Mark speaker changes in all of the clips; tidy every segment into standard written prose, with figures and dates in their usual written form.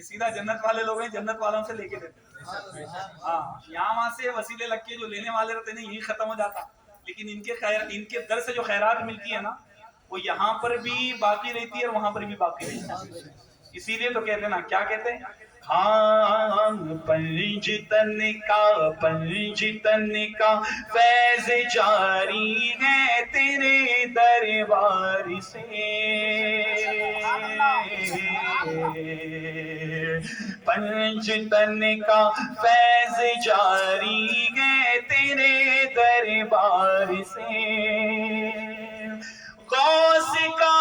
Speaker 1: یہ سیدھا جنت والے لوگ ہیں، جنت والوں سے لے کے دیتے ہیں۔ ہاں یہاں وہاں سے وسیلے لگ کے جو لینے والے رہتے ہیں یہی ختم ہو جاتا، لیکن ان کے در سے جو خیرات ملتی ہے نا وہ یہاں پر بھی باقی رہتی ہے اور وہاں پر بھی باقی رہتی ہے۔ اسی لیے تو کہتے ہیں نا، کیا کہتے ہیں؟ ہاں پنجتن کا فیض جاری ہے تیرے دربار سے، پنجتن کا فیض جاری ہے تیرے دربار سے، غوث کا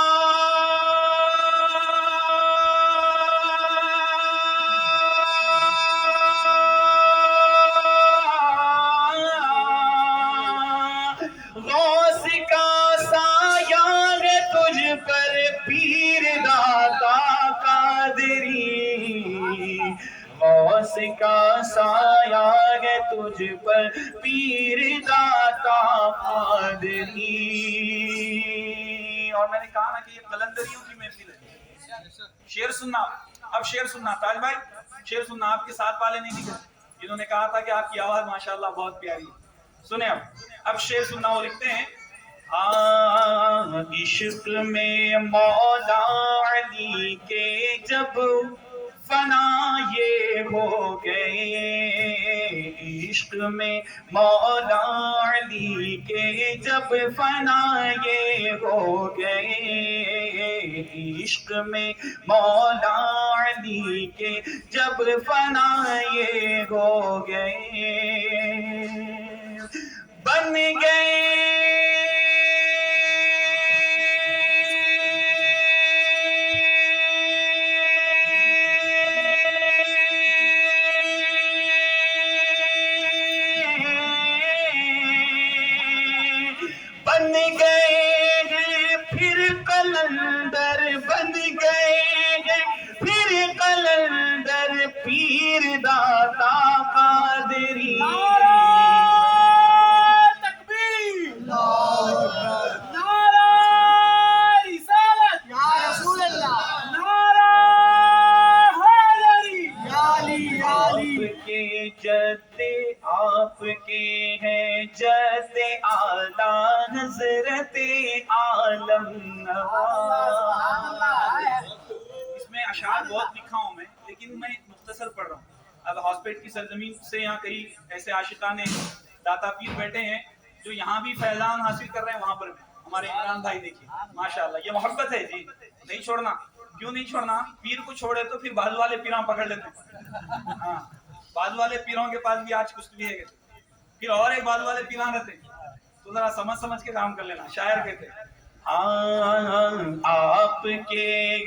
Speaker 1: پیر داتا قادری، غوث کا سایہ ہے تجھ پر پیر داتا قادری۔ اور میں نے کہا نا کہ یہ قلندریوں کی محفل ہے۔ شعر سننا، اب شعر سننا تاج بھائی، شعر سننا۔ آپ کے ساتھ والے نہیں دکھے جنہوں نے کہا تھا کہ آپ کی آواز ماشاءاللہ بہت پیاری ہے، سنیں اب شعر سننا۔ وہ لکھتے ہیں، ہاں عشق میں مولا علی کے جب فنا یہ ہو گئے، عشق میں مولا علی کے جب فنا یہ ہو گئے، عشق میں مولا علی کے جب فنا یہ ہو گئے، بن گئے پیر داتا قادری۔
Speaker 2: تکبیر، نعرہ رسالت یا رسول اللہ، نعرہ حیدری یا علی یا علی۔
Speaker 1: آپ کے جد آپ کے ہیں جد اعلیٰ حضرت عالم نواز۔ اس میں اشعار بہت لکھا ہوں میں، لیکن میں مختصر پڑھ رہا ہوں۔ اب ہاسپٹ کی سرزمین سے یہاں کئی ایسے عاشقان داتا پیر بیٹھے ہیں جو یہاں بھی فیضان حاصل کر رہے ہیں، وہاں پر بھی۔ ہمارے عمران بھائی دیکھیے ماشاءاللہ، یہ محبت ہے جی، نہیں چھوڑنا۔ کیوں نہیں چھوڑنا؟ پیر کو چھوڑے تو پھر بازو والے پیراں پکڑ لیتے ہیں۔ ہاں بازو والے پیروں کے پاس بھی آج کچھ بھی ہے، پھر اور ایک بازو والے پیراں رہتے ہیں، تو ذرا سمجھ کے کام کر لینا۔ شاعر کہتے ہیں، آپ کے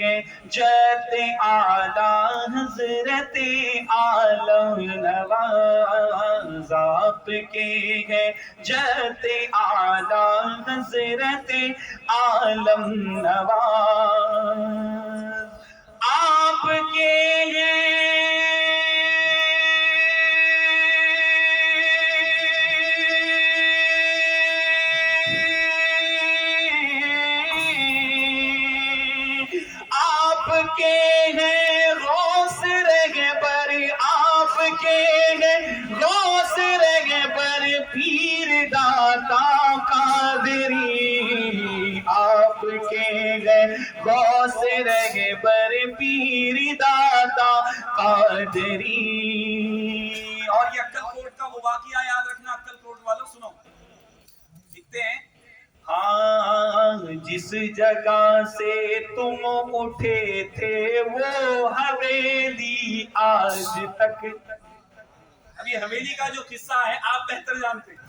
Speaker 1: گئے جد اعلیٰ حضرت عالم نواز، آپ کے گئے جد اعلیٰ حضرت عالم نواز، آپ کے گئے غوث رہبر، آپ کے ہیں غوث رہبر پیر داتا قادری، آپ کے ہیں غوث رہبر پیر داتا قادری۔ اور یہ عقل کوٹ کا وہ واقعہ یاد رکھنا، عقل کوٹ والوں سنو، لکھتے ہیں، ہاں جس جگہ سے تم اٹھے تھے وہ حویلی آج تک۔ اب یہ حویلی کا جو قصہ ہے آپ بہتر جانتے ہیں،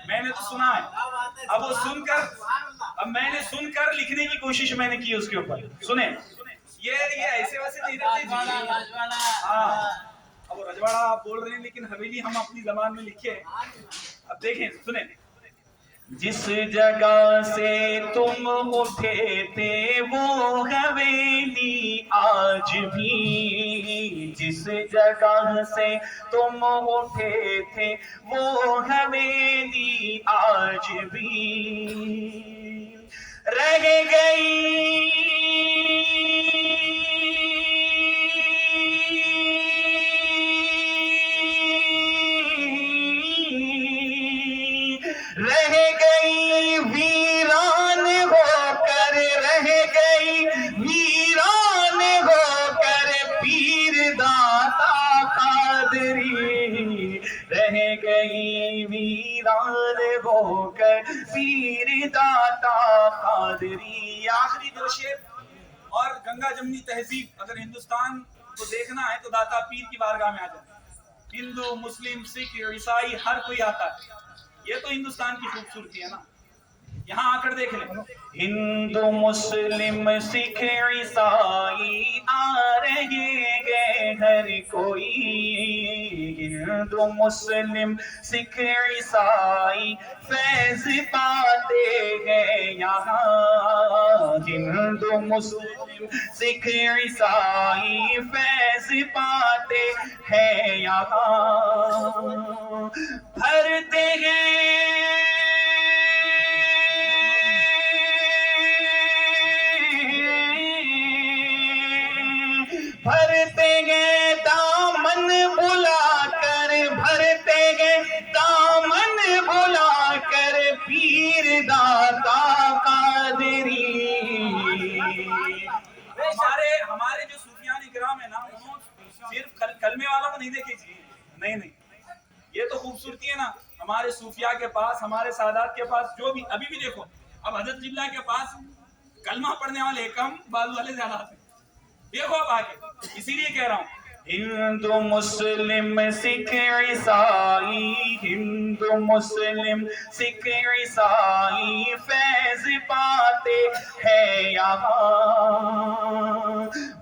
Speaker 1: میں نے تو سنا ہے، اب وہ سن کر، اب میں نے سن کر لکھنے کی کوشش میں نے کی اس کے اوپر۔ سنیں، یہ ایسے ویسے نہیں رہتے، ہاں اب وہ رجواڑا آپ بول رہے ہیں لیکن حویلی ہم اپنی زبان میں لکھے ہیں۔ اب دیکھیں سنیں، جس جگہ سے تم اٹھے تھے وہ حویلی آج بھی، جس جگہ سے تم اٹھے تھے وہ حویلی آج بھی رہ گئی، گئی ویران ہو کر پیر داتا قادری.
Speaker 3: آخری دو شعر اور گنگا جمنی تہذیب. اگر ہندوستان کو دیکھنا ہے تو داتا پیر کی بارگاہ میں آ جائیں. ہندو، مسلم، سکھ، عیسائی ہر کوئی آتا ہے. یہ تو ہندوستان کی خوبصورتی ہے نا. یہاں آ کر دیکھ لیں.
Speaker 1: ہندو مسلم سکھ عیسائی آ رہے گے ہر کوئی. ہندو مسلم سکھ عیسائی فیض پاتے ہیں یہاں. ہندو مسلم سکھ عیسائی فیض پاتے ہیں یہاں. بھرتے ہیں بھرتے گئے دامن بلا کر, بھرتے گئے دامن بلا کر پیر داتا قادری.
Speaker 3: ہمارے جو صوفیان کرام ہیں نا, انہوں صرف کلمے والوں کو نہیں دیکھے. نہیں, یہ تو خوبصورتی ہے نا ہمارے صوفیاء کے پاس, ہمارے سادات کے پاس. جو بھی ابھی بھی دیکھو, اب حضرت جبلا کے پاس کلمہ پڑھنے والے کم, بازو والے زیادہ آتے. دیکھو اب آگے, اسی لیے کہہ رہا ہوں.
Speaker 1: ہندو مسلم سکھ عیسائی, ہندو مسلم سکھ عیسائی فیض پاتے ہیں یہاں.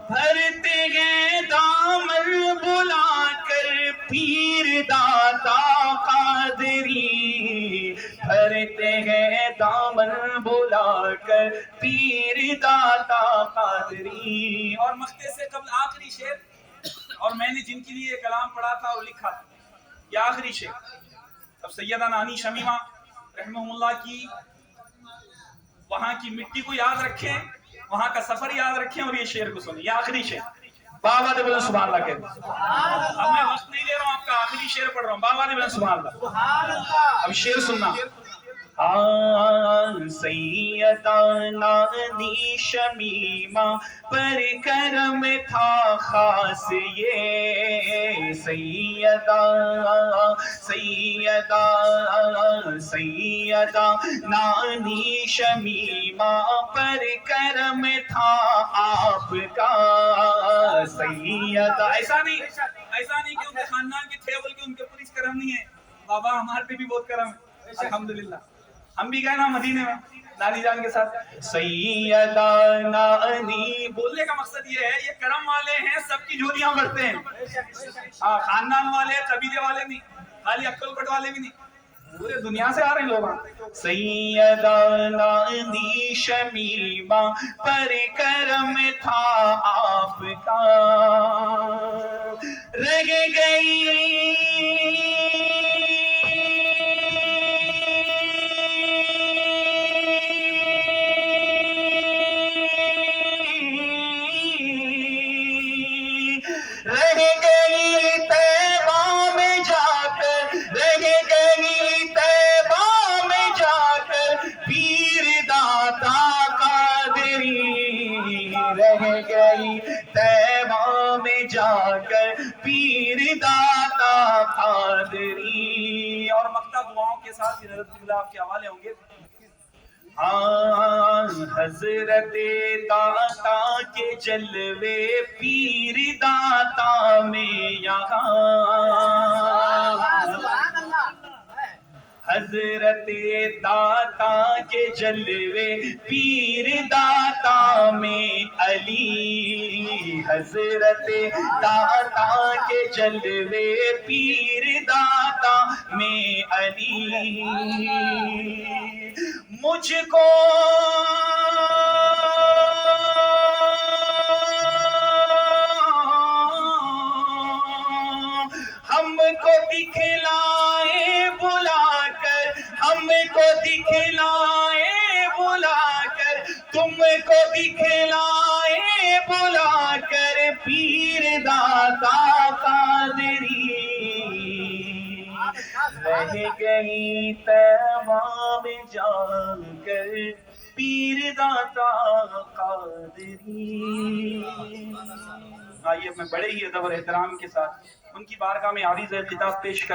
Speaker 1: بھرتے گئے دامن بلا کر پیر داتا قادری. بھرتے گئے دامن بلا کر پیر داتا قادری.
Speaker 3: اور مختے سے قبل آخری شعر, اور میں نے جن کے لیے یہ کلام پڑھا تھا اور لکھا تھا, یہ آخری شعر. اب سیدہ نانی شمیمہ رحمہ اللہ کی وہاں کی مٹی کو یاد رکھیں, وہاں کا سفر یاد رکھیں, اور یہ شعر کو سنیں. یہ آخری شعر.
Speaker 1: بابا دے بولے سبحان اللہ کہتے.
Speaker 3: اب میں وقت نہیں لے رہا ہوں, آپ کا آخری شعر پڑھ رہا ہوں. بابا نے بولے سبحان اللہ.
Speaker 1: اب شعر سننا. سیدہ نانی شمیمہ پر کرم تھا خاص یہ. سیدہ نانی شمیمہ پر کرم تھا آپ کا. سیدہ
Speaker 3: ایسا نہیں کہ ان کے خاندان کے تھے بول کے ان کے پولیس کرم نہیں ہے. بابا ہمارے پہ بھی بہت کرم ہے الحمدللہ. ہم بھی گئے نا مدینے میں نانی جان کے ساتھ.
Speaker 1: سیدہ نانی,
Speaker 3: بولنے کا مقصد یہ ہے, یہ کرم والے ہیں, سب کی جھولیاں بھرتے ہیں. ہاں, خاندان والے, قبیلے والے نہیں, خالی عقل کٹ والے بھی نہیں, پورے دنیا سے آ رہے ہیں لوگ.
Speaker 1: سیدہ نانی شمیمہ پر کرم تھا آپ کا. رہ گئی گئی طیبہ میں جا کر پیر داتا قادری.
Speaker 3: اور مکتا دعاؤں کے ساتھ حضرت جبلا آپ کے حوالے ہوں گے.
Speaker 1: حضرت داتا کے جلوے پیر داتا میں یہاں. حضرت داتا کے جلوے پیر داتا میں علی. حضرت داتا کے جلوے پیر داتا میں علی. مجھ کو ہم کو دکھلائے بلا کر, ہم کو دکھلائے بلا کر, تم کو دکھلائے بلا کر پیر داتا قادری. رہ گئی طیبہ میں جا کر پیر داتا قادری.
Speaker 3: آئیے میں بڑے ہی ادب اور احترام کے ساتھ ان کی بارگاہ میں عریض خطاب پیش کر